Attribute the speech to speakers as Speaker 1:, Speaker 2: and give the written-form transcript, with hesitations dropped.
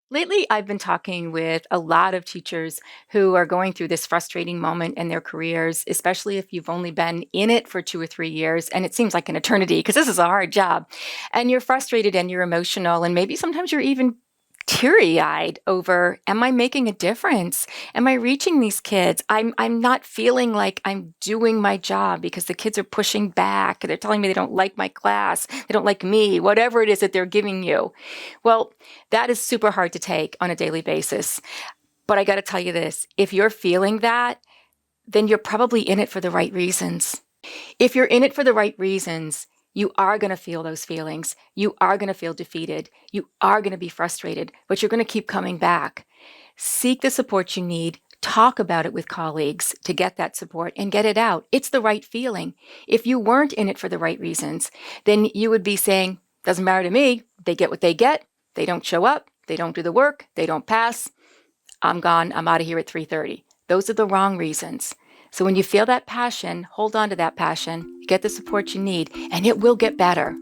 Speaker 1: Lately, I've been talking with a lot of teachers who are going through this frustrating moment in their careers, especially if you've only been in it for 2 or 3 years, and it seems like an eternity because this is a hard job. And you're frustrated and you're emotional, and maybe sometimes you're even teary-eyed over, am I making a difference? Am I reaching these kids? I'm not feeling like I'm doing my job because the kids are pushing back. They're telling me they don't like my class, they don't like me, whatever it is that they're giving you. Well, that is super hard to take on a daily basis. But I got to tell you this, if you're feeling that, then you're probably in it for the right reasons. If you're in it for the right reasons, you are going to feel those feelings. You are going to feel defeated. You are going to be frustrated, but you're going to keep coming back. Seek the support you need. Talk about it with colleagues to get that support and get it out. It's the right feeling. If you weren't in it for the right reasons, then you would be saying, doesn't matter to me. They get what they get. They don't show up. They don't do the work. They don't pass. I'm gone. I'm out of here at 3:30. Those are the wrong reasons. So when you feel that passion, hold on to that passion, get the support you need, and it will get better.